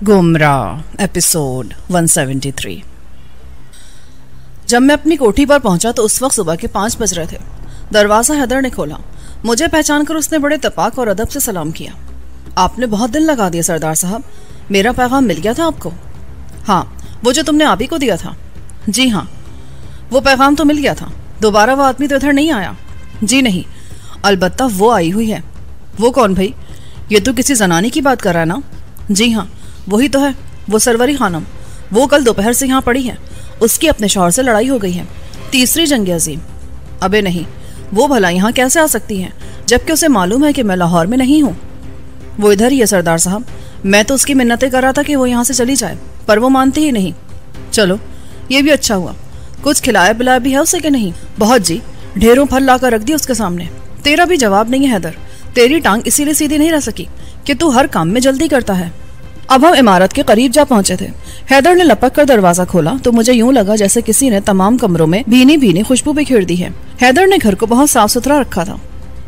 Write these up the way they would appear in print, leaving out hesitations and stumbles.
गुमराह एपिसोड 173। जब मैं अपनी कोठी पर पहुंचा तो उस वक्त सुबह के 5 बज रहे थे। दरवाजा हैदर ने खोला। मुझे पहचान कर उसने बड़े तपाक और अदब से सलाम किया। आपने बहुत दिन लगा दिया सरदार साहब, मेरा पैगाम मिल गया था आपको? हाँ, वो जो तुमने आप ही को दिया था। जी हाँ, वो पैगाम तो मिल गया था। दोबारा वो आदमी तो इधर नहीं आया? जी नहीं, अलबत्ता वो आई हुई है। वो कौन भाई? ये तो किसी जनानी की बात कर रहा है ना? जी हाँ, वही तो है, वो सरवरी खानम। वो कल दोपहर से यहाँ पड़ी है। उसकी अपने शौहर से लड़ाई हो गई है, तीसरी जंग अजीम। अबे नहीं, वो भला यहाँ कैसे आ सकती है जबकि उसे मालूम है कि मैं लाहौर में नहीं हूँ? वो इधर ही है सरदार साहब। मैं तो उसकी मिन्नतें कर रहा था कि वो यहाँ से चली जाए, पर वो मानती ही नहीं। चलो, ये भी अच्छा हुआ। कुछ खिलाया पिलाया भी है उसे कि नहीं? बहुत जी, ढेरों फल लाकर रख दी उसके सामने। तेरा भी जवाब नहीं है हैदर। तेरी टांग इसीलिए सीधी नहीं रह सकी कि तू हर काम में जल्दी करता है। अब हम इमारत के करीब जा पहुंचे थे। हैदर ने लपक कर दरवाजा खोला तो मुझे यूं लगा जैसे किसी ने तमाम कमरों में भीनी भीनी खुशबू बिखेर दी है। हैदर ने घर को बहुत साफ सुथरा रखा था।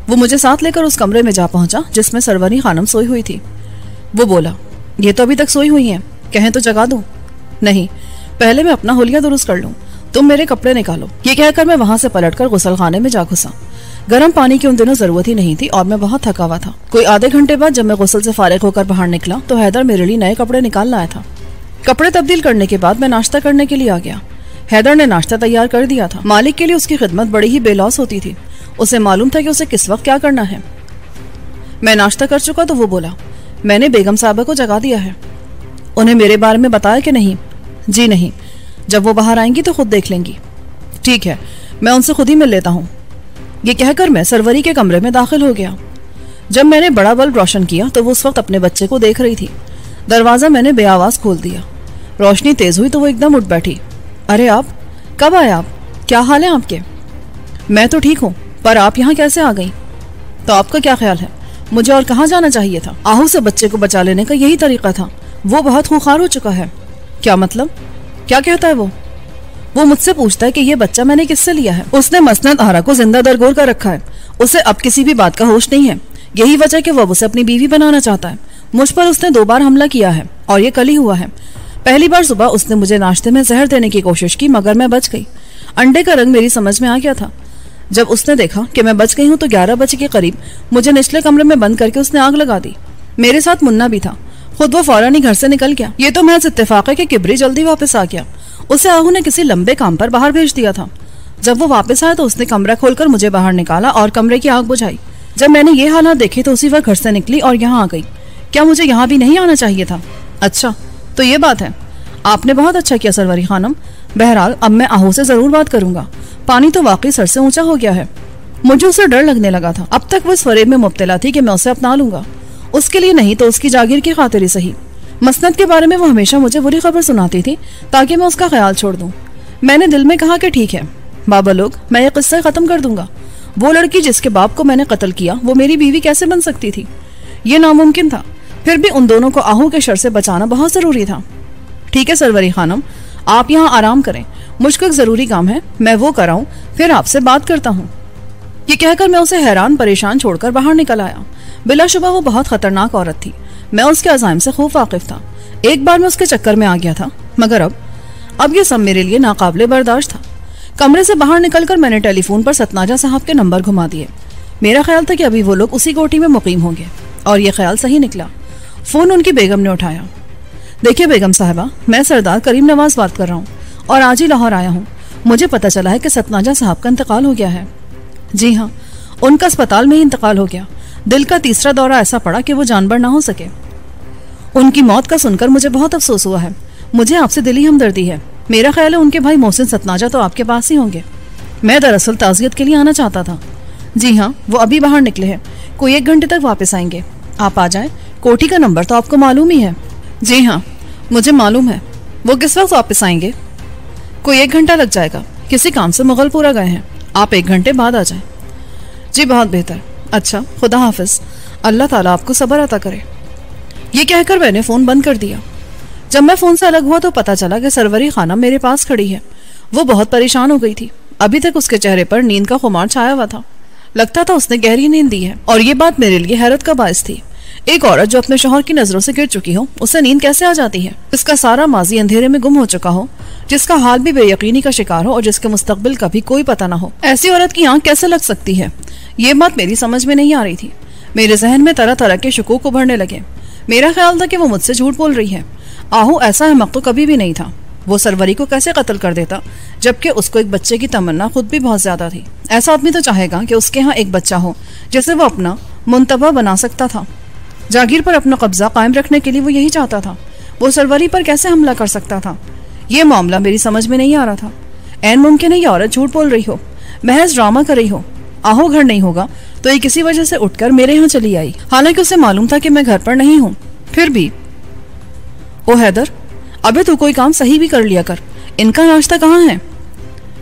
वो मुझे साथ लेकर उस कमरे में जा पहुंचा जिसमें सरवरी खानम सोई हुई थी। वो बोला, ये तो अभी तक सोई हुई है, कहें तो जगा दूं? नहीं, पहले मैं अपना हुलिया दुरुस्त कर लूं। तुम मेरे कपड़े निकालो। ये कहकर मैं वहां से पलटकर गुसलखाने में जा घुसा। गर्म पानी की उन दिनों जरूरत ही नहीं थी और मैं बहुत थका हुआ था। कोई आधे घंटे बाद जब मैं गुसल से फारिग होकर बाहर निकला तो हैदर मेरे लिए नए कपड़े निकाल लाया था। कपड़े तब्दील करने के बाद मैं नाश्ता करने के लिए आ गया। हैदर ने नाश्ता तैयार कर दिया था। मालिक के लिए उसकी खिदमत बड़ी ही बेलौस होती थी। उसे मालूम था कि उसे किस वक्त क्या करना है। मैं नाश्ता कर चुका तो वो बोला, मैंने बेगम साहबा को जगा दिया है। उन्हें मेरे बारे में बताया कि नहीं? जी नहीं, जब वो बाहर आएंगी तो खुद देख लेंगी। ठीक है, मैं उनसे खुद ही मिल लेता हूँ। ये कहकर मैं सरवरी के कमरे में दाखिल हो गया। जब मैंने बड़ा बल्ब रोशन किया तो वो उस वक्त अपने बच्चे को देख रही थी। दरवाजा मैंने बेआवाज खोल दिया। रोशनी तेज हुई तो वो एकदम उठ बैठी। अरे आप कब आए? आप क्या हाल है आपके? मैं तो ठीक हूँ, पर आप यहाँ कैसे आ गई? तो आपका क्या ख्याल है, मुझे और कहाँ जाना चाहिए था? आहू से बच्चे को बचा लेने का यही तरीका था। वो बहुत खूंखार हो चुका है। क्या मतलब? क्या कहता है वो मुझसे पूछता है कि ये बच्चा मैंने किससे लिया है। उसने मसनद आरा को जिंदा दरगोर कर रखा है। उसे अब किसी भी बात का होश नहीं है। यही वजह कि वो उसे अपनी बीवी बनाना चाहता है। मुझ पर उसने 2 बार हमला किया है और ये कल ही हुआ है। पहली बार सुबह उसने मुझे नाश्ते में जहर देने की कोशिश की मगर मैं बच गई। अंडे का रंग मेरी समझ में आ गया था। जब उसने देखा कि मैं बच गई हूँ तो 11 बजे के करीब मुझे निचले कमरे में बंद करके उसने आग लगा दी। मेरे साथ मुन्ना भी था। खुद वो फौरन ही घर से निकल गया। ये तो महज इत्तेफाक है कि किबरी जल्दी वापस आ गया। उसे आहू ने किसी लंबे काम पर बाहर भेज दिया था। जब वो वापस आया तो उसने कमरा खोलकर मुझे बाहर निकाला और कमरे की आग बुझाई। जब मैंने ये हालात देखे तो उसी वक्त घर से निकली और यहाँ आ गई। क्या मुझे यहाँ भी नहीं आना चाहिए था? अच्छा, तो ये बात है। आपने बहुत अच्छा किया सरवरी खानम। बहरहाल अब मैं आहू से जरूर बात करूंगा। पानी तो वाकई सर से ऊंचा हो गया है। मुझे उसे डर लगने लगा था। अब तक वो इस फरेब में मुब्तला थी कि मैं उसे अपना लूंगा। उसके लिए नहीं तो उसकी जागीर की खातिर ही सही। मसनद के बारे में वो हमेशा मुझे बुरी खबर सुनाती थी ताकि मैं उसका ख्याल छोड़ दूं। मैंने दिल में कहा कि ठीक है बाबा लोग, मैं ये किस्सा खत्म कर दूंगा। वो लड़की जिसके बाप को मैंने कत्ल किया वो मेरी बीवी कैसे बन सकती थी? ये नामुमकिन था। फिर भी उन दोनों को आहू के शर से बचाना बहुत जरूरी था। ठीक है सरवरी खानम, आप यहाँ आराम करें। मुझको एक जरूरी काम है, मैं वो कराऊं, फिर आपसे बात करता हूँ। ये कहकर मैं उसे हैरान परेशान छोड़कर बाहर निकल आया। बिलाशुबा वो बहुत खतरनाक औरत थी। मैं उसके अज़ाइम से खूब वाकिफ था। एक बार मैं उसके चक्कर में आ गया था मगर अब ये सब मेरे लिए नाकाबिले बर्दाश्त था। कमरे से बाहर निकलकर मैंने टेलीफोन पर सतनाजा साहब के नंबर घुमा दिए। मेरा ख्याल था कि अभी वो लोग उसी कोठी में मुकीम होंगे और ये ख्याल सही निकला। फोन उनकी बेगम ने उठाया। देखिए बेगम साहिबा, मैं सरदार करीम नवाज बात कर रहा हूँ और आज ही लाहौर आया हूँ। मुझे पता चला है कि सतनाजा साहब का इंतकाल हो गया है। जी हाँ, उनका अस्पताल में ही इंतकाल हो गया। दिल का तीसरा दौरा ऐसा पड़ा कि वो जानबर ना हो सके। उनकी मौत का सुनकर मुझे बहुत अफसोस हुआ है। मुझे आपसे दिली हमदर्दी है। मेरा ख्याल है उनके भाई मोहसिन सतनाजा तो आपके पास ही होंगे। मैं दरअसल ताज़ियत के लिए आना चाहता था। जी हाँ, वो अभी बाहर निकले हैं। कोई 1 घंटे तक वापस आएंगे। आप आ जाएं। कोठी का नंबर तो आपको मालूम ही है। जी हाँ, मुझे मालूम है। वो किस वक्त वापस आएंगे? कोई 1 घंटा लग जाएगा। किसी काम से मुगलपुरा गए हैं। आप 1 घंटे बाद आ जाएं। जी बहुत बेहतर। अच्छा, खुदा हाफिज। अल्लाह ताला आपको सब्र अता करे। ये कहकर मैंने फोन बंद कर दिया। जब मैं फोन से अलग हुआ तो पता चला कि सरवरी खानम मेरे पास खड़ी है। वो बहुत परेशान हो गई थी। अभी तक उसके चेहरे पर नींद का खुमार छाया हुआ था। लगता था उसने गहरी नींद दी है और ये बात मेरे लिए हैरत का बायस थी। एक औरत जो अपने शौहर की नजरों से गिर चुकी हो, उसे नींद कैसे आ जाती है? जिसका सारा माजी अंधेरे में गुम हो चुका हो, जिसका हाल भी बेयकीनी का शिकार हो और जिसके मुस्तकबिल का भी कोई पता ना हो, ऐसी औरत की आंख कैसे लग सकती है? ये बात मेरी समझ में नहीं आ रही थी। मेरे जहन में तरह तरह के शकूक उभरने लगे। मेरा ख्याल था कि वो मुझसे झूठ बोल रही है। आहू ऐसा अहमक तो कभी भी नहीं था। वो सरवरी को कैसे कत्ल कर देता, जबकि उसको एक बच्चे की तमन्ना खुद भी बहुत ज्यादा थी। ऐसा आदमी तो चाहेगा कि उसके यहाँ एक बच्चा हो जिसे वो अपना मुंतबा बना सकता था। जागीर पर अपना कब्जा कायम रखने के लिए वो यही चाहता था। वो सरवरी पर कैसे हमला कर सकता था? ये मामला मेरी समझ में नहीं आ रहा था। ऐन मुमकिन है ये औरत झूठ बोल रही हो, महज ड्रामा कर रही हो। आहू घर नहीं होगा तो ये किसी वजह से उठकर मेरे यहाँ चली आई, हालांकि उसे मालूम था कि मैं घर पर नहीं हूँ। फिर भी ओ हैदर, अबे तू कोई काम सही भी कर लिया कर। इनका नाश्ता कहाँ है?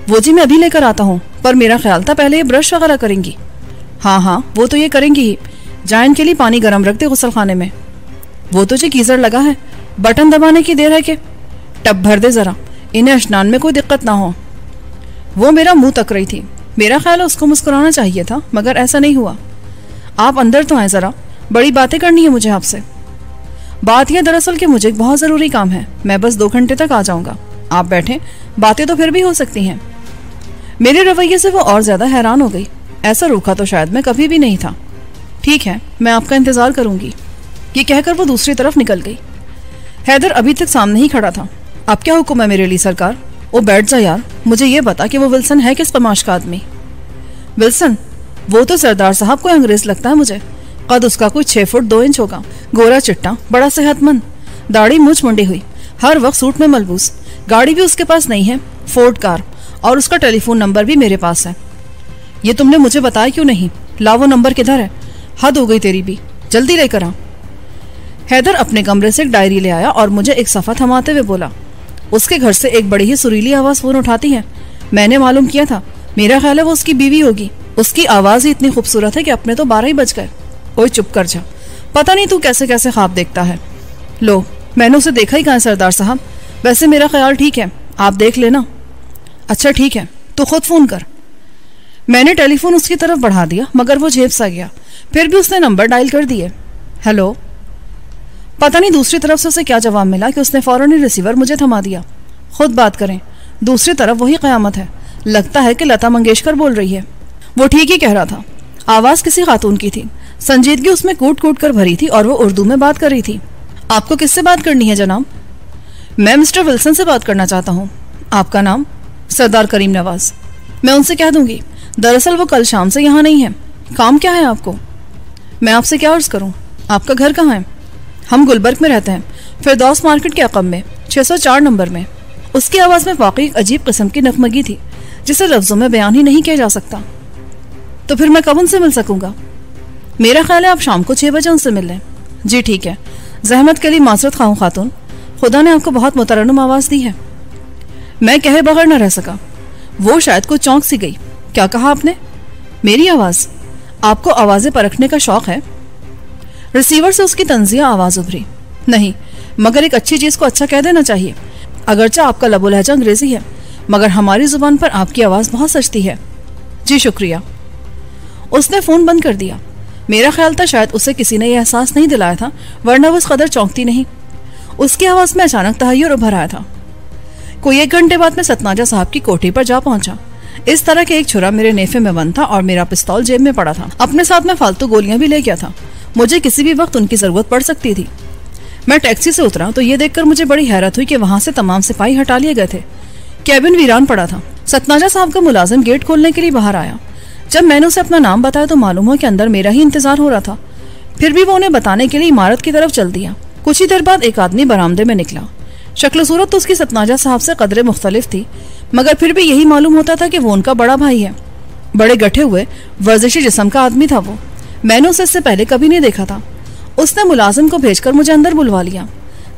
वो जी मैं अभी लेकर आता हूँ, पर मेरा ख्याल था पहले ये ब्रश वगैरह करेंगी। हाँ हाँ, वो तो ये करेंगी ही। जा इनके लिए पानी गर्म रख दे गुसल खाने में। वो तो जी गीजर लगा है, बटन दबाने की देर है कि टब भर दे जरा, इन्हें स्नान में कोई दिक्कत ना हो। वो मेरा मुंह तक रही थी। मेरा ख्याल है उसको मुस्कुराना चाहिए था, मगर ऐसा नहीं हुआ। आप अंदर तो आए जरा, बड़ी बातें करनी है मुझे आपसे। बात यह दरअसल कि मुझे एक बहुत जरूरी काम है। मैं बस 2 घंटे तक आ जाऊंगा। आप बैठे, बातें तो फिर भी हो सकती हैं। मेरे रवैये से वो और ज्यादा हैरान हो गई। ऐसा रूखा तो शायद मैं कभी भी नहीं था। ठीक है, मैं आपका इंतजार करूंगी, ये कहकर वो दूसरी तरफ निकल गई। हैदर अभी तक सामने ही खड़ा था। अब क्या हुक्म है मेरे लिए सरकार? ओ बैठ जा यार, मुझे ये बता कि वो विल्सन है किस पमाश का आदमी? विल्सन? वो तो सरदार साहब को अंग्रेज लगता है मुझे। कद उसका कोई 6 फुट 2 इंच होगा, गोरा चिट्टा, बड़ा सेहतमंद, दाढ़ी मूंछ मुंडी हुई, हर वक्त सूट में मलबूस। गाड़ी भी उसके पास नहीं है, फोर्ड कार, और उसका टेलीफोन नंबर भी मेरे पास है। ये तुमने मुझे बताया क्यों नहीं? ला वो नंबर किधर है? हद हो गई तेरी भी, जल्दी लेकर आ। हैदर अपने कमरे से एक डायरी ले आया और मुझे एक सफ़ा थमाते हुए बोला, उसके घर से एक बड़ी ही सुरीली आवाज़ फोन उठाती है। मैंने मालूम किया था, मेरा ख्याल है वो उसकी बीवी होगी। उसकी आवाज़ ही इतनी खूबसूरत है कि अपने तो 12 ही बज गए। ओए चुप कर जा, पता नहीं तू कैसे कैसे ख्वाब देखता है। लो, मैंने उसे देखा ही कहाँ सरदार साहब। वैसे मेरा ख्याल ठीक है, आप देख लेना। अच्छा ठीक है, तो खुद फोन कर। मैंने टेलीफोन उसकी तरफ बढ़ा दिया, मगर वो झेप सा गया। फिर भी उसने नंबर डायल कर दिए। हेलो। पता नहीं दूसरी तरफ से उसे क्या जवाब मिला कि उसने फौरन ही रिसीवर मुझे थमा दिया। खुद बात करें। दूसरी तरफ वही कयामत है। लगता है कि लता मंगेशकर बोल रही है। वो ठीक ही कह रहा था। आवाज किसी खातून की थी, संजीदगी उसमें कूट कूट कर भरी थी और वो उर्दू में बात कर रही थी। आपको किससे बात करनी है जनाब? मैं मिस्टर विल्सन से बात करना चाहता हूँ। आपका नाम? सरदार करीम नवाज। मैं उनसे कह दूंगी। दरअसल वो कल शाम से यहाँ नहीं है। काम क्या है आपको? मैं आपसे क्या अर्ज करूँ? आपका घर कहाँ है? हम गुलबर्ग में रहते हैं, फिरदौस मार्केट के अकब में, 604 नंबर में। उसकी आवाज़ में वाकई एक अजीब किस्म की नफमगी थी, जिसे लफ्जों में बयान ही नहीं किया जा सकता। तो फिर मैं कब उनसे मिल सकूंगा? मेरा ख्याल है आप शाम को 6 बजे उनसे मिल लें। जी ठीक है। जहमत के लिए माजरत खाऊं खातून, खुदा ने आपको बहुत मुतरन्नुम आवाज़ दी है। मैं कहे बगैर न रह सका। वो शायद कुछ चौंक सी गई। क्या कहा आपने? मेरी आवाज़? आपको आवाज़ें परखने का शौक है? रिसीवर से उसकी तंजिया आवाज़ उभरी। नहीं, मगर एक अच्छी चीज़ को अच्छा कह देना चाहिए। अगरचे आपका लबो लहजा अंग्रेजी है, मगर हमारी जुबान पर आपकी आवाज़ बहुत सजती है। जी शुक्रिया। उसने फ़ोन बंद कर दिया। मेरा ख्याल था शायद उसे किसी ने यह एहसास नहीं दिलाया था, वरना वो इस कदर चौंकती नहीं। उसकी आवाज़ में अचानक तहय्युर उभर आया था। कोई 1 घंटे बाद मैं सतनाजा साहब की कोठी पर जा पहुंचा। इस तरह के एक छुरा मेरे नेफे में बंद था और मेरा पिस्तौल जेब में पड़ा था। अपने साथ में फालतू गोलियां भी ले गया था। मुझे किसी भी वक्त उनकी जरूरत पड़ सकती थी। मैं टैक्सी से उतरा तो ये देखकर मुझे बड़ी हैरत हुई कि वहां से तमाम सिपाही हटा लिए गए थे। कैबिन वीरान पड़ा था। सतनाजा साहब का मुलाजिम गेट खोलने के लिए बाहर आया। जब मैंने उसे अपना नाम बताया तो मालूम हुआ कि अंदर मेरा ही इंतजार हो रहा था। फिर भी वो उन्हें बताने के लिए इमारत की तरफ चल दिया। कुछ ही देर बाद एक आदमी बरामदे में निकला। शक्ल सूरत तो उसकी सतनाजा साहब से कदरे मुख्तलिफ थी, मगर फिर भी यही मालूम होता था कि वो उनका बड़ा भाई है। बड़े गठे हुए वर्जिशी जिस्म का आदमी था वो। मैंने उसे इससे पहले कभी नहीं देखा था। उसने मुलाजिम को भेजकर मुझे अंदर बुलवा लिया।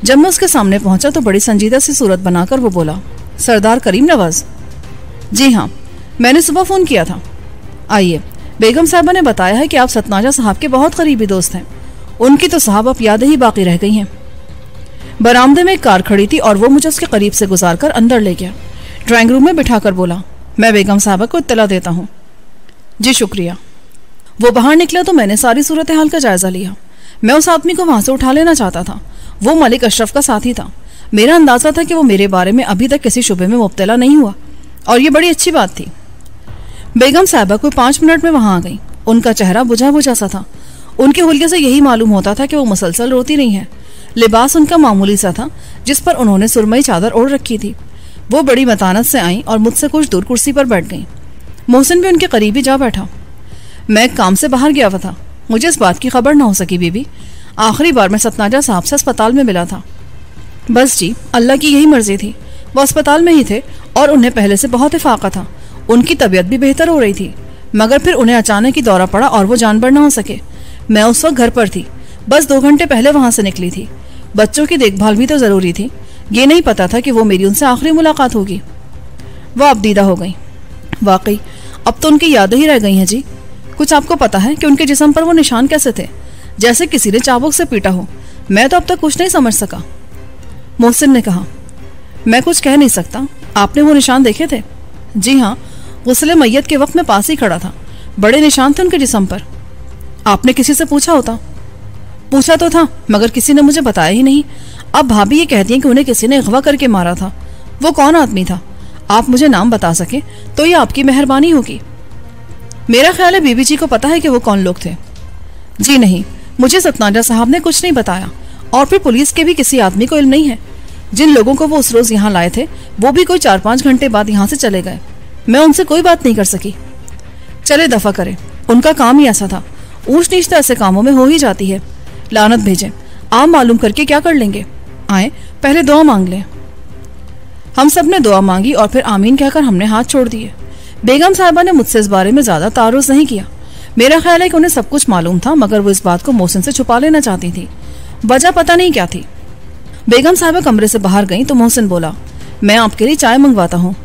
जब मैं उसके सामने पहुंचा तो बड़ी संजीदा सी सूरत बनाकर वो बोला, सरदार करीम नवाज? जी हाँ, मैंने सुबह फ़ोन किया था। आइए, बेगम साहबा ने बताया है कि आप सतनाजा साहब के बहुत करीबी दोस्त हैं। उनकी तो साहब अब यादें ही बाकी रह गई हैं। बरामदे में एक कार खड़ी थी और वो मुझे उसके करीब से गुजार कर अंदर ले गया। ड्राइंग रूम में बिठाकर बोला, मैं बेगम साहबा को इत्तला देता हूँ। जी शुक्रिया। वो बाहर निकला तो मैंने सारी सूरत हाल का जायजा लिया। मैं उस आदमी को वहां से उठा लेना चाहता था। वो मलिक अशरफ का साथी था। मेरा अंदाजा था कि वो मेरे बारे में अभी तक किसी शुबे में मुब्तला नहीं हुआ, और ये बड़ी अच्छी बात थी। बेगम साहबा कोई 5 मिनट में वहां आ गई। उनका चेहरा बुझा बुझा सा था। उनके हुलिये से यही मालूम होता था कि वो मुसलसल रोती नहीं है। लिबास उनका मामूली सा था, जिस पर उन्होंने सुरमई चादर ओढ़ रखी थी। वो बड़ी मतानत से आई और मुझसे कुछ दूर कुर्सी पर बैठ गई। मोहसिन भी उनके करीब ही जा बैठा। मैं काम से बाहर गया हुआ था। मुझे इस बात की खबर ना हो सकी बीबी। आखिरी बार मैं सतनाजा साहब से अस्पताल में मिला था। बस जी, अल्लाह की यही मर्जी थी। वो अस्पताल में ही थे और उन्हें पहले से बहुत इफाका था। उनकी तबीयत भी बेहतर हो रही थी, मगर फिर उन्हें अचानक ही दौरा पड़ा और वो जानबर ना हो सके। मैं उस वक्त घर पर थी, बस 2 घंटे पहले वहां से निकली थी। बच्चों की देखभाल भी तो जरूरी थी। ये नहीं पता था कि वो मेरी उनसे आखिरी मुलाकात होगी। वह अब दीदा हो गई। वाकई अब तो उनकी यादें ही रह गई हैं जी। कुछ आपको पता है कि उनके जिस्म पर वो निशान कैसे थे? जैसे किसी ने चाबुक से पीटा हो। मैं तो अब तक कुछ नहीं समझ सका। मोहसिन ने कहा, मैं कुछ कह नहीं सकता। आपने वो निशान देखे थे? जी हाँ, गुस्ले मैयत के वक्त मैं पास ही खड़ा था। बड़े निशान थे उनके जिस्म पर। आपने किसी से पूछा होता? पूछा तो था, मगर किसी ने मुझे बताया ही नहीं। अब भाभी ये कहती हैं कि उन्हें किसी ने अगवा करके मारा था। वो कौन आदमी था? आप मुझे नाम बता सके तो ये आपकी मेहरबानी होगी। मेरा ख्याल है बीबी जी को पता है कि वो कौन लोग थे। जी नहीं, मुझे सतनाजा साहब ने कुछ नहीं बताया, और फिर पुलिस के भी किसी आदमी को इल्म नहीं है। जिन लोगों को वो उस रोज यहाँ लाए थे वो भी कोई 4-5 घंटे बाद यहाँ से चले गए। मैं उनसे कोई बात नहीं कर सकी। चले दफा करें, उनका काम ही ऐसा था। ऊंच नीच तो ऐसे कामों में हो ही जाती है। लानत भेजें, आप मालूम करके क्या कर लेंगे? आए पहले दुआ मांग लें। हम सब ने दुआ मांगी और फिर आमीन कहकर हमने हाथ छोड़ दिए। बेगम साहिबा ने मुझसे इस बारे में ज्यादा तारुज़ नहीं किया। मेरा ख्याल है कि उन्हें सब कुछ मालूम था, मगर वो इस बात को मोहसिन से छुपा लेना चाहती थी। वजह पता नहीं क्या थी। बेगम साहिबा कमरे से बाहर गईं तो मोहसिन बोला, मैं आपके लिए चाय मंगवाता हूँ।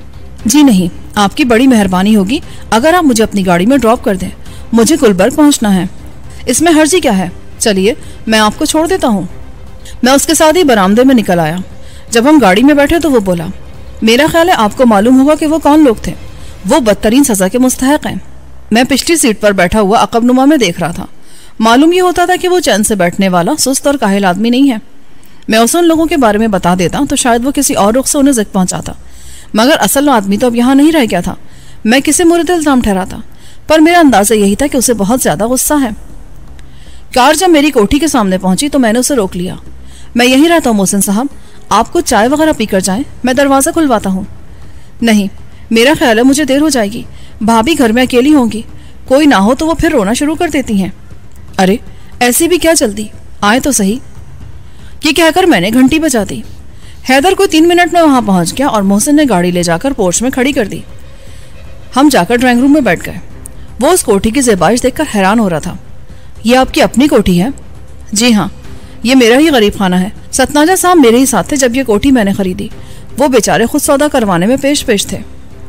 जी नहीं, आपकी बड़ी मेहरबानी होगी अगर आप मुझे अपनी गाड़ी में ड्रॉप कर दें। मुझे गुलबर्ग पहुंचना है। इसमें हर्जी क्या है? चलिए मैं आपको छोड़ देता हूँ। मैं उसके साथ ही बरामदे में निकल आया। जब हम गाड़ी में बैठे तो वो बोला, मेरा ख्याल है आपको मालूम होगा कि वो कौन लोग थे। वो बदतरीन सजा के मुस्तहक हैं। मैं पिछली सीट पर बैठा हुआ अकबनुमा में देख रहा था। मालूम ये होता था कि वो चैन से बैठने वाला सुस्त और काहिल आदमी नहीं है। मैं उसे उन लोगों के बारे में बता देता तो शायद वो किसी और रुख से उन्हें ज़िक्र पहुंचाता, मगर असल आदमी तो अब यहाँ नहीं रह गया था। मैं किसे मुर्द इल्जाम ठहराता, पर मेरा अंदाजा यही था कि उसे बहुत ज्यादा गुस्सा है। कार जब मेरी कोठी के सामने पहुंची तो मैंने उसे रोक लिया। मैं यहीं रहता हूँ मोहसिन साहब, आप कुछ चाय वगैरह पीकर जाएं, मैं दरवाज़ा खुलवाता हूँ। नहीं, मेरा ख्याल है मुझे देर हो जाएगी। भाभी घर में अकेली होंगी, कोई ना हो तो वो फिर रोना शुरू कर देती हैं। अरे ऐसी भी क्या जल्दी, आए तो सही। ये कहकर मैंने घंटी बजा दी। हैदर को 3 मिनट में वहां पहुंच गया और मोहसिन ने गाड़ी ले जाकर पोर्च में खड़ी कर दी। हम जाकर ड्राइंग रूम में बैठ गए। वो उस कोठी की ज़ेबाइश देखकर हैरान हो रहा था। ये आपकी अपनी कोठी है? जी हाँ, ये मेरा ही गरीब खाना है। सतनाजा साहब मेरे ही साथ थे जब ये कोठी मैंने खरीदी। वो बेचारे खुद सौदा करवाने में पेश थे।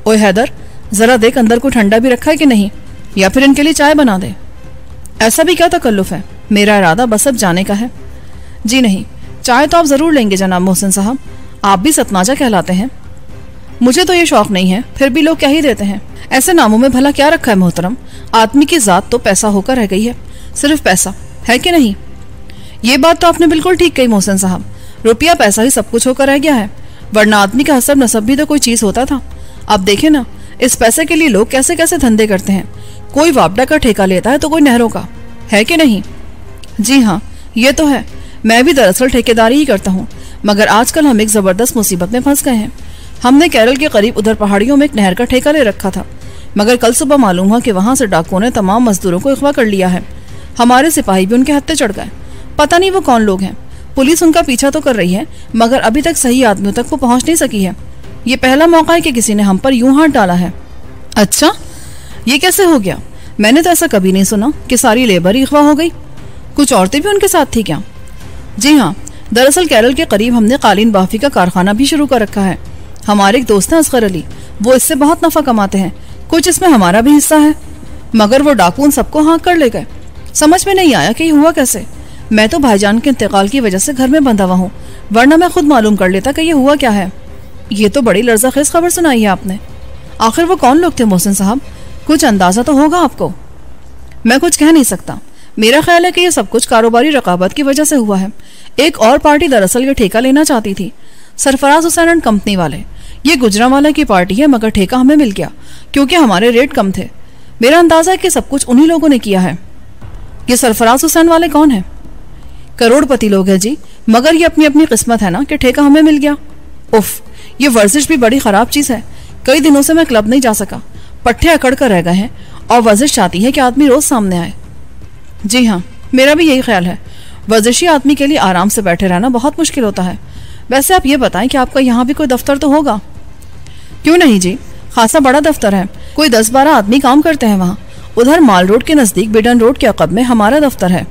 ओए हैदर, जरा देख अंदर कोई ठंडा भी रखा है कि नहीं, या फिर इनके लिए चाय बना दे। ऐसा भी क्या तकल्लुफ है, मेरा इरादा बस अब जाने का है। जी नहीं, चाय तो आप जरूर लेंगे जनाब मोहसिन साहब, आप भी सतनाजा कहलाते हैं। मुझे तो ये शौक नहीं है, फिर भी लोग क्या ही देते हैं। ऐसे नामों में भला क्या रखा है मोहतरम? आदमी की जात तो पैसा होकर रह गई है, सिर्फ पैसा है कि नहीं? ये बात तो आपने बिल्कुल ठीक कही मोहसिन साहब। रुपया पैसा ही सब कुछ होकर रह गया है, वरना आदमी का हसब नसब भी तो कोई चीज होता था। अब देखे ना, इस पैसे के लिए लोग कैसे कैसे धंधे करते हैं। कोई वापडा का ठेका लेता है तो कोई नहरों का, है कि नहीं? जी हाँ, ये तो है। मैं भी दरअसल ठेकेदारी ही करता हूँ, मगर आजकल हम एक जबरदस्त मुसीबत में फंस गए हैं। हमने केरल के करीब उधर पहाड़ियों में एक नहर का ठेका ले रखा था, मगर कल सुबह मालूम हुआ कि वहां से डाकुओं ने तमाम मजदूरों को अगवा कर लिया है। हमारे सिपाही भी उनके हत्थे चढ़ गए। पता नहीं वो कौन लोग हैं। पुलिस उनका पीछा तो कर रही है, मगर अभी तक सही आदमियों तक वो पहुंच नहीं सकी है। ये पहला मौका है कि किसी ने हम पर यूं हाथ डाला है। अच्छा, ये कैसे हो गया? मैंने तो ऐसा कभी नहीं सुना कि सारी लेबर ही अगवा हो गई। कुछ औरतें भी उनके साथ थी क्या? जी हाँ, दरअसल केरल के करीब हमने कालीन बाफी का कारखाना भी शुरू कर रखा है। हमारे एक दोस्त हैं असगर अली, वो इससे बहुत नफा कमाते हैं। कुछ इसमें हमारा भी हिस्सा है, मगर वो डाकू उन सबको हाँक कर ले गए। समझ में नहीं आया कि ये हुआ कैसे। मैं तो भाईजान के इंतकाल की वजह से घर में बंधा हुआ हूँ, वरना मैं खुद मालूम कर लेता कि ये हुआ क्या है। ये तो बड़ी लर्ज़ाखेज़ खबर सुनाई है आपने। आखिर वो कौन लोग थे मोहसिन साहब? कुछ अंदाजा तो होगा आपको। मैं कुछ कह नहीं सकता। मेरा ख्याल है कि ये सब कुछ कारोबारी रकाबत की वजह से हुआ है। एक और पार्टी दरअसल ये ठेका लेना चाहती थी, सरफराज हुसैन एंड कंपनी वाले। ये गुजरांवाला की पार्टी है, मगर ठेका हमें मिल गया क्योंकि हमारे रेट कम थे। मेरा अंदाजा है कि सब कुछ उन्हीं लोगों ने किया है। ये सरफराज हुसैन वाले कौन है? करोड़पति लोग हैं जी, मगर ये अपनी अपनी किस्मत है ना कि ठेका हमें मिल गया। उफ, ये वर्जिश भी बड़ी खराब चीज है। कई दिनों से मैं क्लब नहीं जा सका, पट्टे अकड़ कर रह गए हैं और वर्जिश चाहती है कि आदमी रोज सामने आए। जी हाँ, मेरा भी यही ख्याल है। वर्जिशी आदमी के लिए आराम से बैठे रहना बहुत मुश्किल होता है। वैसे आप ये बताएं कि आपका यहाँ भी कोई दफ्तर तो होगा? क्यों नहीं जी, खासा बड़ा दफ्तर है, कोई 10-12 आदमी काम करते हैं वहाँ। उधर माल रोड के नजदीक बिडन रोड के अकब में हमारा दफ्तर है।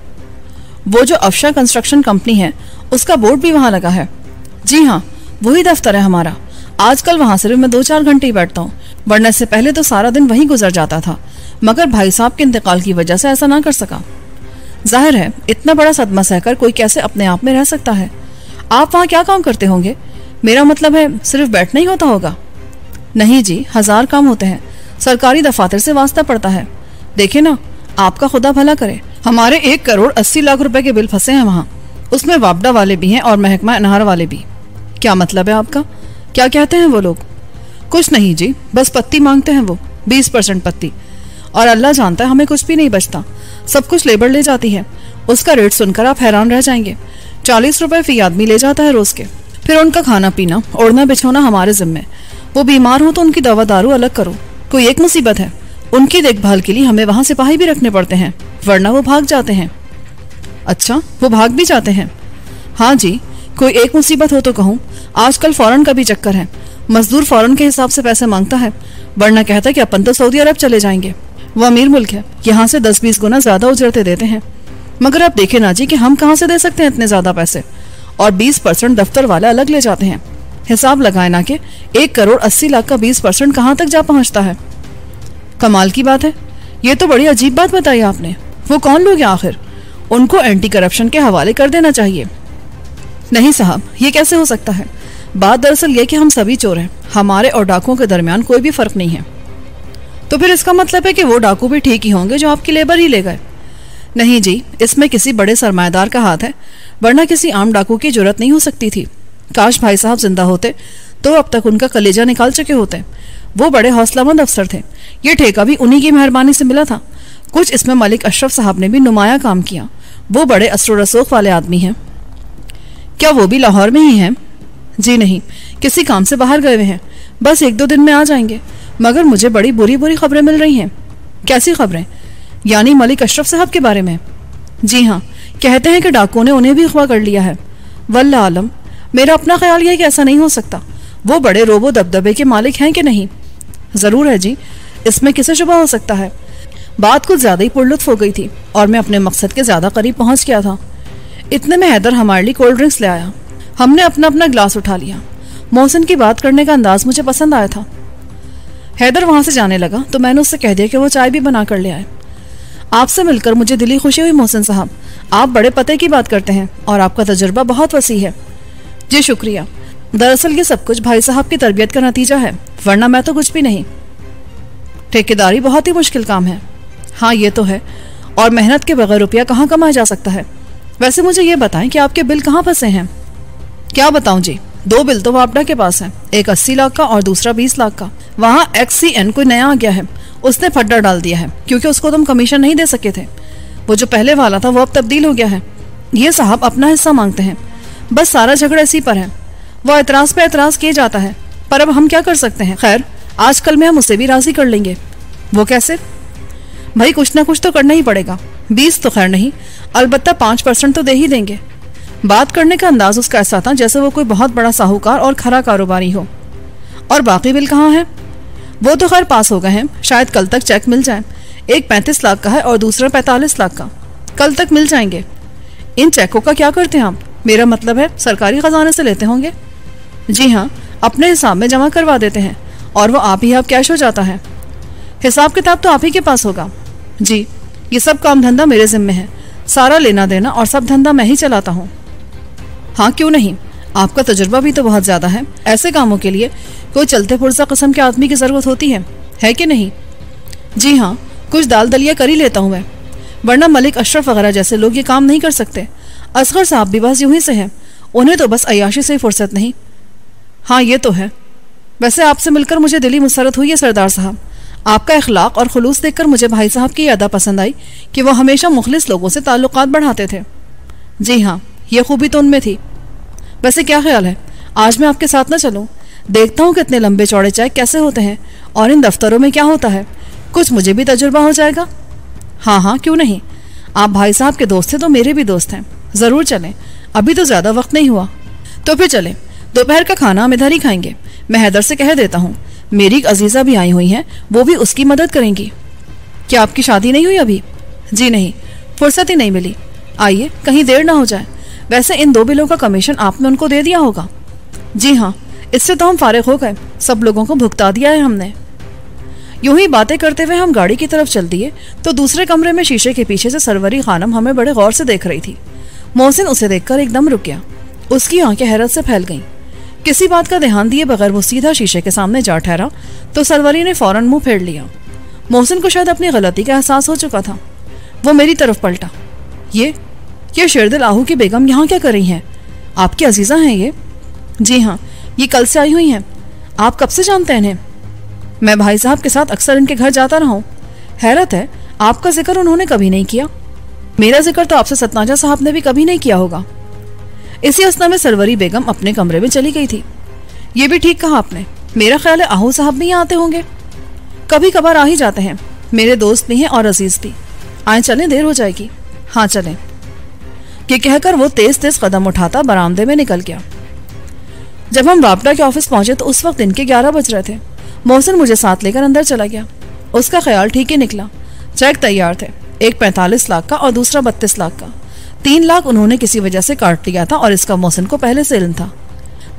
वो जो अफशा कंस्ट्रक्शन कंपनी है उसका बोर्ड भी वहाँ लगा है। जी हाँ, वही दफ्तर है हमारा। आजकल वहाँ सिर्फ मैं 2-4 घंटे ही बैठता हूँ, वरना इससे पहले तो सारा दिन वहीं गुजर जाता था, मगर भाई साहब के इंतकाल की वजह से ऐसा ना कर सका। जाहिर है इतना बड़ा सदमा सहकर कोई कैसे अपने आप में रह सकता है। आप वहाँ क्या काम करते होंगे? मेरा मतलब है सिर्फ बैठना ही होता होगा? नहीं जी, 1000 काम होते हैं। सरकारी दफातर से वास्ता पड़ता है। देखे ना, आपका खुदा भला करे, हमारे 1 करोड़ 80 लाख रुपए के बिल फंसे हैं वहाँ। उसमें वापडा वाले भी हैं और महकमा अनहार वाले भी। क्या मतलब है आपका? क्या कहते हैं वो लोग? कुछ नहीं जी, बस पत्ती मांगते हैं वो, 20% पत्ती। और अल्लाह जानता है हमें कुछ भी नहीं बचता, सब कुछ लेबर ले जाती है। उसका रेट सुनकर आप हैरान रह जाएंगे। 40 रुपए फी आदमी ले जाता है रोज के। फिर उनका खाना पीना, ओढ़ना बिछोना हमारे जिम्मे। वो बीमार हो तो उनकी दवा दारू अलग करो। कोई एक मुसीबत है, उनकी देखभाल के लिए हमें वहां सिपाही भी रखने पड़ते हैं, वरना वो भाग जाते हैं। अच्छा, वो भाग भी जाते हैं? हाँ जी, कोई एक मुसीबत हो तो कहूँ, आजकल फौरन का भी चक्कर है। मजदूर फौरन के हिसाब से पैसे मांगता है, वरना कहता है कि अपन तो सऊदी अरब चले जाएंगे। वो अमीर मुल्क है, यहाँ से 10-20 गुना ज्यादा उजरते देते हैं। मगर आप देखे ना जी कि हम कहाँ से दे सकते हैं इतने ज्यादा पैसे। और 20% दफ्तर वाले अलग ले जाते हैं। हिसाब लगाए ना कि 1 करोड़ 80 लाख का 20% कहाँ तक जा पहुंचता है। कमाल की बात है, ये तो बड़ी अजीब बात बताई आपने। वो कौन लोग हैं आखिर? उनको एंटी करप्शन के हवाले कर देना चाहिए। नहीं साहब, ये कैसे हो सकता है? बात दरअसल ये कि हम सभी चोर हैं, हमारे और डाकुओं के दरमियान कोई भी फर्क नहीं है। तो फिर इसका मतलब है कि वो डाकू भी ठीक ही होंगे जो आपकी लेबर ही ले गए। नहीं जी, इसमें किसी बड़े सरमाएदार का हाथ है, वरना किसी आम डाकू की जरूरत नहीं हो सकती थी। काश भाई साहब जिंदा होते तो अब तक उनका कलेजा निकाल चुके होते। वो बड़े हौसलामंद अफसर थे। ये ठेका भी उन्हीं की मेहरबानी से मिला था। कुछ इसमें मलिक अशरफ साहब ने भी नुमाया काम किया। वो बड़े असर रसूख वाले आदमी हैं। क्या वो भी लाहौर में ही हैं? जी नहीं, किसी काम से बाहर गए हुए हैं, बस 1-2 दिन में आ जाएंगे। मगर मुझे बड़ी बुरी बुरी खबरें मिल रही हैं। कैसी खबरें? यानी मलिक अशरफ साहब के बारे में? जी हाँ, कहते हैं कि डाकुओं ने उन्हें भी अगवा कर लिया है। वल्लाह आलम, मेरा अपना ख्याल यह है कि ऐसा नहीं हो सकता। वो बड़े रोबो दबदबे के मालिक हैं कि नहीं? जरूर है जी, इसमें किसे शुबा हो सकता है। बात कुछ ज्यादा ही पुरलुत्फ हो गई थी और मैं अपने मकसद के ज्यादा करीब पहुंच गया था। इतने में हैदर हमारे लिए कोल्ड ड्रिंक्स ले आया। हमने अपना अपना ग्लास उठा लिया। मोहसिन की बात करने का अंदाज मुझे पसंद आया था। हैदर वहां से जाने लगा तो मैंने उससे कह दिया कि वो चाय भी बना कर ले आए। आपसे मिलकर मुझे दिली खुशी हुई मोहसिन साहब। आप बड़े पते की बात करते हैं और आपका तजुर्बा बहुत वसी है। जी शुक्रिया। दरअसल ये सब कुछ भाई साहब की तरबियत का नतीजा है, वरना मैं तो कुछ भी नहीं। ठेकेदारी बहुत ही मुश्किल काम है। हाँ ये तो है, और मेहनत के बगैर रुपया कहाँ कमाया जा सकता है। वैसे मुझे ये बताएं कि आपके बिल कहाँ फंसे हैं? क्या बताऊं जी, 2 बिल तो वापडा के पास है, एक 80 लाख का और दूसरा 20 लाख का। वहाँ XCN कोई नया आ गया है, उसने फड्डा डाल दिया है क्योंकि उसको तुम कमीशन नहीं दे सके थे। वो जो पहले वाला था वो अब तब्दील हो गया है। ये साहब अपना हिस्सा मांगते हैं, बस सारा झगड़ा इसी पर है। वो एतराज पे एतराज किए जाता है, पर अब हम क्या कर सकते हैं। खैर, आजकल में हम उसे भी राजी कर लेंगे। वो कैसे? भाई कुछ ना कुछ तो करना ही पड़ेगा। 20 तो खैर नहीं, अलबत्ता 5% तो दे ही देंगे। बात करने का अंदाज उसका ऐसा था जैसे वो कोई बहुत बड़ा साहूकार और खरा कारोबारी हो। और बाकी बिल कहाँ है? वो तो खैर पास हो गए हैं, शायद कल तक चेक मिल जाए। एक 35 लाख का है और दूसरा 45 लाख का। कल तक मिल जाएंगे। इन चेकों का क्या करते हैं आप? मेरा मतलब है सरकारी खजाने से लेते होंगे। जी हाँ, अपने हिसाब में जमा करवा देते हैं और वो आप ही कैश हो जाता है। हिसाब किताब तो आप ही के पास होगा। जी, ये सब काम धंधा मेरे जिम्मे है, सारा लेना देना और सब धंधा मैं ही चलाता हूँ। हाँ क्यों नहीं, आपका तजुर्बा भी तो बहुत ज्यादा है। ऐसे कामों के लिए कोई चलते पुरजा किस्म के आदमी की जरूरत होती है कि नहीं? जी हाँ, कुछ दाल दलिया कर ही लेता हूँ मैं। वरना मलिक अशरफ वगैरह जैसे लोग ये काम नहीं कर सकते। असगर साहब भी बस यूं ही से हैं, उन्हें तो बस अय्याशी से ही फुर्सत नहीं। हाँ ये तो है। वैसे आपसे मिलकर मुझे दिली मुसरत हुई है सरदार साहब। आपका इखलाक और खुलूस देखकर मुझे भाई साहब की अदा पसंद आई कि वो हमेशा मुखलिस लोगों से ताल्लुकात बढ़ाते थे। जी हाँ, ये खूबी तो उनमें थी। वैसे क्या ख्याल है, आज मैं आपके साथ ना चलूं? देखता हूँ कितने लंबे चौड़े चाय कैसे होते हैं और इन दफ्तरों में क्या होता है, कुछ मुझे भी तजुर्बा हो जाएगा। हाँ हाँ क्यों नहीं, आप भाई साहब के दोस्त थे तो मेरे भी दोस्त हैं। ज़रूर चलें, अभी तो ज़्यादा वक्त नहीं हुआ। तो फिर चलें, दोपहर का खाना हम इधर ही खाएंगे। मैं हैदर से कह देता हूँ, मेरी एक अजीज़ा भी आई हुई हैं, वो भी उसकी मदद करेंगी। क्या आपकी शादी नहीं हुई अभी? जी नहीं, फुर्सत ही नहीं मिली। आइए, कहीं देर ना हो जाए। वैसे इन 2 बिलों का कमीशन आपने उनको दे दिया होगा? जी हाँ, इससे तो हम फारिग हो गए, सब लोगों को भुगता दिया है हमने। यूं ही बातें करते हुए हम गाड़ी की तरफ चल दिए तो दूसरे कमरे में शीशे के पीछे से सरवरी खानम हमें बड़े गौर से देख रही थी। मोहसिन उसे देखकर एकदम रुक गया, उसकी आंखें हैरत से फैल गईं। किसी बात का ध्यान दिए बगैर वो सीधा शीशे के सामने जा ठहरा तो सरवरी ने फौरन मुंह फेर लिया। मोहसिन को शायद अपनी गलती का एहसास हो चुका था। वो मेरी तरफ पलटा। ये शेरदिल आहू की बेगम यहाँ क्या कर रही हैं? आपकी अजीज़ा हैं ये? जी हाँ, ये कल से आई हुई हैं। आप कब से जानते हैं इन्हें? मैं भाई साहब के साथ अक्सर इनके घर जाता रहा हूँ। हैरत है, आपका जिक्र उन्होंने कभी नहीं किया। मेरा जिक्र तो आपसे सतनाजा साहब ने भी कभी नहीं किया होगा। इसी असना में सरवरी बेगम अपने कमरे में चली गई थी। ये भी ठीक कहा आपने, मेरा ख्याल है आहू साहब भी यहाँ आते होंगे। कभी कभार आ ही जाते हैं, मेरे दोस्त भी हैं और अजीज भी। आए चलें, देर हो जाएगी। हाँ चलें। ये कहकर वो तेज तेज कदम उठाता बरामदे में निकल गया। जब हम राबता के ऑफिस पहुंचे तो उस वक्त दिन के 11 बज रहे थे। मोहसिन मुझे साथ लेकर अंदर चला गया। उसका ख्याल ठीक ही निकला। चेक तैयार थे, एक 45 लाख का और दूसरा 32 लाख का। 3 लाख उन्होंने किसी वजह से काट लिया था और इसका मोहसिन को पहले से इल्म था।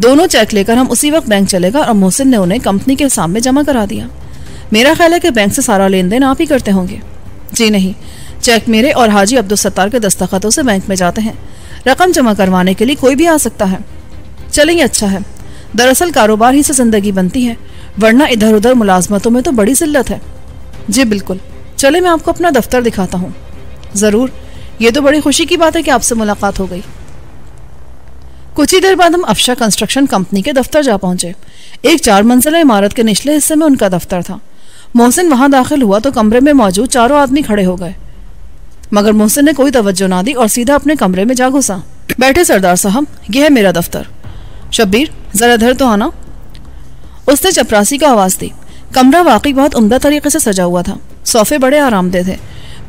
दोनों चेक लेकर हम उसी वक्त बैंक चले गए और मोहसिन ने उन्हें कंपनी के हिसाब में जमा करा दिया। मेरा ख्याल है कि बैंक से सारा लेन देन आप ही करते होंगे। जी नहीं, चेक मेरे और हाजी अब्दुल सत्तार के दस्तखतों से बैंक में जाते हैं। रकम जमा करवाने के लिए कोई भी आ सकता है। चलें, ये अच्छा है। दरअसल कारोबार ही से जिंदगी बनती है, वरना इधर उधर मुलाजमतों में तो बड़ी जिल्लत है। जी बिल्कुल, चले मैं आपको अपना दफ्तर दिखाता हूँ। ज़रूर, ये तो बड़ी खुशी की बात है कि आपसे मुलाकात हो गई। कुछ ही देर बाद हम अफशा कंस्ट्रक्शन कंपनी के दफ्तर जा पहुंचे। एक 4 मंजिला इमारत के निचले हिस्से में उनका दफ्तर था। मोहसिन वहां दाखिल हुआ तो कमरे में मौजूद 4 आदमी खड़े हो गए, मगर मोहसिन ने कोई तवज्जो ना दी और सीधा अपने कमरे में जा घुसा। बैठे सरदार साहब, यह है मेरा दफ्तर। शब्बीर, जरा इधर तो आना। उसने चपरासी को आवाज दी। कमरा वाकई बहुत उम्दा तरीके से सजा हुआ था। सोफे बड़े आरामदेह थे।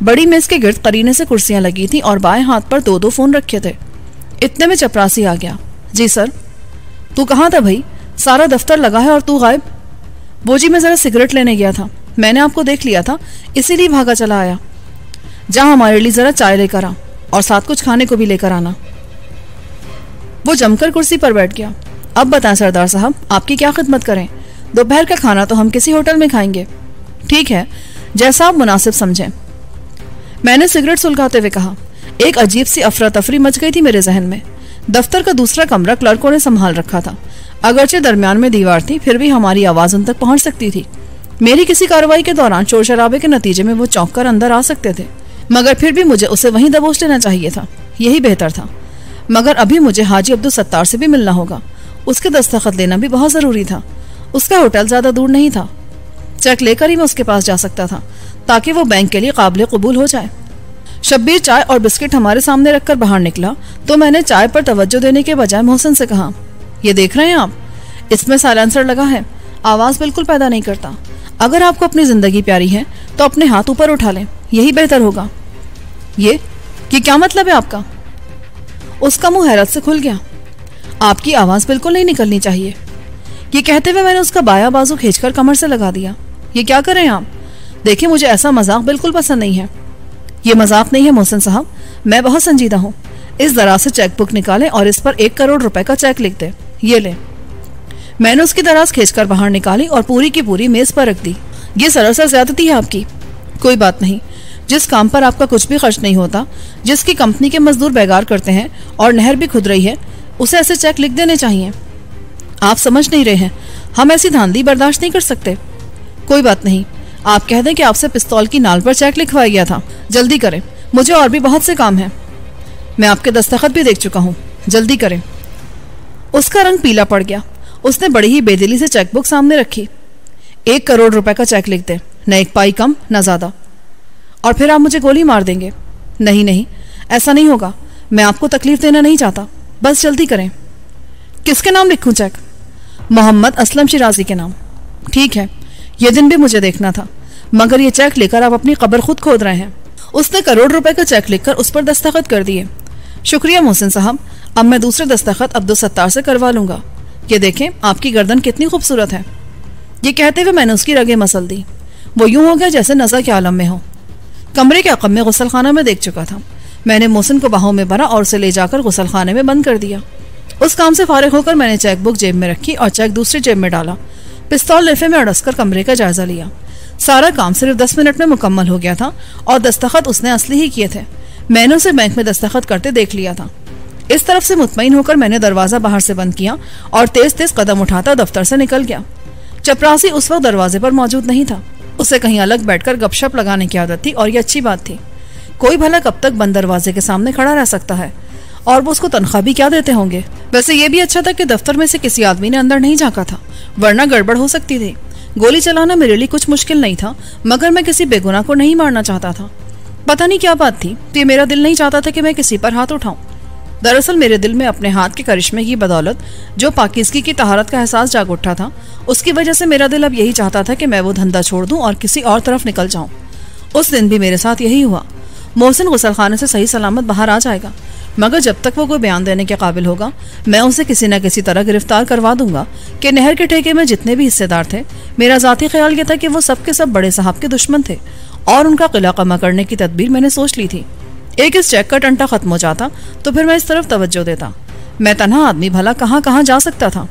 बड़ी मेज के गिर्द करीने से कुर्सियां लगी थी और बाएं हाथ पर 2-2 फोन रखे थे। इतने में चपरासी आ गया। जी सर। तू कहाँ था भाई? सारा दफ्तर लगा है और तू गायब। वो जी मैं जरा सिगरेट लेने गया था, मैंने आपको देख लिया था, इसीलिए भागा चला आया। जा हमारे लिए जरा चाय लेकर आ और साथ कुछ खाने को भी लेकर आना। वो जमकर कुर्सी पर बैठ गया। अब बताएं सरदार साहब, आपकी क्या खिदमत करें? दोपहर का खाना तो हम किसी होटल में खाएंगे। ठीक है, जैसा आप मुनासिब समझें। मैंने सिगरेट सुलगाते हुए कहा। एक अजीब सी अफरा तफरी मच गई थी मेरे जहन में। दफ्तर का दूसरा कमरा क्लर्कों ने संभाल रखा था। अगरचे दरमियान में दीवार थी, फिर भी हमारी आवाज उन तक पहुंच सकती थी। मेरी किसी कार्रवाई के दौरान शोर शराबे के नतीजे में वो चौंक कर अंदर आ सकते थे, मगर फिर भी मुझे उसे वहीं दबोच लेना चाहिए था। यही बेहतर था। मगर अभी मुझे हाजी अब्दुल सत्तार से भी मिलना होगा। उसके दस्तखत लेना भी बहुत जरूरी था। उसका होटल ज्यादा दूर नहीं था। चेक लेकर ही मैं उसके पास जा सकता था ताकि वो बैंक के लिए काबिल कबूल हो जाए। शब्बीर चाय और बिस्किट हमारे सामने रखकर बाहर निकला तो मैंने चाय पर तवज्जो देने के बजाय मोहसिन से कहा, ये देख रहे हैं आप, इसमें साइलेंसर लगा है, आवाज बिल्कुल पैदा नहीं करता। अगर आपको अपनी जिंदगी प्यारी है तो अपने हाथ ऊपर उठा लें, यही बेहतर होगा। ये क्या मतलब है आपका? उसका मुंह हैरत से खुल गया। आपकी आवाज बिल्कुल नहीं निकलनी चाहिए। ये कहते हुए मैंने उसका बाया बाजू खींचकर कमर से लगा दिया। ये क्या करें आप? देखिए, मुझे ऐसा मजाक बिल्कुल पसंद नहीं है। ये मजाक नहीं है मोहसिन साहब, मैं बहुत संजीदा हूँ। इस दराज से चेक बुक निकालें और इस पर 1 करोड़ रुपए का चेक लिख दे। ये ले। मैंने उसकी दराज खींचकर बाहर निकाली और पूरी की पूरी मेज पर रख दी। ये सरासर ज्यादती है आपकी। कोई बात नहीं, जिस काम पर आपका कुछ भी खर्च नहीं होता, जिसकी कंपनी के मजदूर बेगार करते हैं और नहर भी खुद रही है, उसे ऐसे चेक लिख देने चाहिए। आप समझ नहीं रहे हैं, हम ऐसी धांधली बर्दाश्त नहीं कर सकते। कोई बात नहीं, आप कह दें कि आपसे पिस्तौल की नाल पर चेक लिखवाया गया था। जल्दी करें, मुझे और भी बहुत से काम हैं। मैं आपके दस्तखत भी देख चुका हूँ, जल्दी करें। उसका रंग पीला पड़ गया। उसने बड़ी ही बेदिली से चेकबुक सामने रखी। 1 करोड़ रुपए का चेक लिख दे, न 1 पाई कम न ज्यादा। और फिर आप मुझे गोली मार देंगे। नहीं नहीं, ऐसा नहीं होगा। मैं आपको तकलीफ देना नहीं चाहता, बस जल्दी करें। किसके नाम लिखूं चेक? मोहम्मद असलम शिराजी के नाम। ठीक है, यह दिन भी मुझे देखना था, मगर ये चेक लेकर आप अपनी कब्र खुद खोद रहे हैं। उसने करोड़ रुपए का चेक लिखकर उस पर दस्तखत कर दिए। शुक्रिया मोहसिन साहब, अब मैं दूसरे दस्तखत अब्दुल सत्तार से करवा लूंगा। ये देखें, आपकी गर्दन कितनी खूबसूरत है। ये कहते हुए मैंने उसकी रगें मसल दी। वो यूं हो गया जैसे नज़र के आलम में हो। कमरे के अक़ब में गुसलखाना में देख चुका था। मैंने मोहसिन को बाहों में भरा और उसे ले जाकर गुसलखाने में बंद कर दिया। उस काम से फारिग होकर मैंने चेकबुक जेब में रखी और चेक दूसरी जेब में डाला। पिस्तौल लिफे में अड़सकर कमरे का जायजा लिया। सारा काम सिर्फ 10 मिनट में मुकम्मल हो गया था और दस्तखत उसने असली ही किए थे। मैंने उसे बैंक में दस्तखत करते देख लिया था। इस तरफ से मुतमईन होकर मैंने दरवाजा बाहर से बंद किया और तेज तेज कदम उठाता दफ्तर से निकल गया। चपरासी उस वक्त दरवाजे पर मौजूद नहीं था। उसे कहीं अलग बैठकर गपशप लगाने की आदत थी और ये अच्छी बात थी। कोई भला कब तक बंद दरवाजे के सामने खड़ा रह सकता है, और वो उसको तनख्वाह भी क्या देते होंगे। वैसे ये भी अच्छा था कि दफ्तर में से किसी आदमी ने अंदर नहीं झांका था, वरना गड़बड़ हो सकती थी। गोली चलाना मेरे लिए कुछ मुश्किल नहीं था, मगर मैं किसी बेगुनाह को नहीं मारना चाहता था। पता नहीं क्या बात थी, तो ये मेरा दिल नहीं चाहता था कि मैं किसी पर हाथ उठाऊं। दरअसल मेरे दिल में अपने हाथ के करिश्मे की बदौलत जो पाकिज़गी की तहारत का एहसास जाग उठा था, उसकी वजह से मेरा दिल अब यही चाहता था कि मैं वो धंधा छोड़ दूं और किसी और तरफ निकल जाऊं। उस दिन भी मेरे साथ यही हुआ। मोहसिन गुसलखाने से सही सलामत बाहर आ जाएगा, मगर जब तक वो कोई बयान देने के काबिल होगा, मैं उसे किसी न किसी तरह गिरफ्तार करवा दूंगा कि नहर के ठेके में जितने भी हिस्सेदार थे, मेरा जाती ख्याल यह था कि वो सबके सब बड़े साहब के दुश्मन थे और उनका किला कमा करने की तदबीर मैंने सोच ली थी। एक इस चेक का टंटा खत्म हो जाता तो फिर मैं इस तरफ तवज्जो देता। मैं तन्हा आदमी भला कहाँ कहाँ जा सकता था।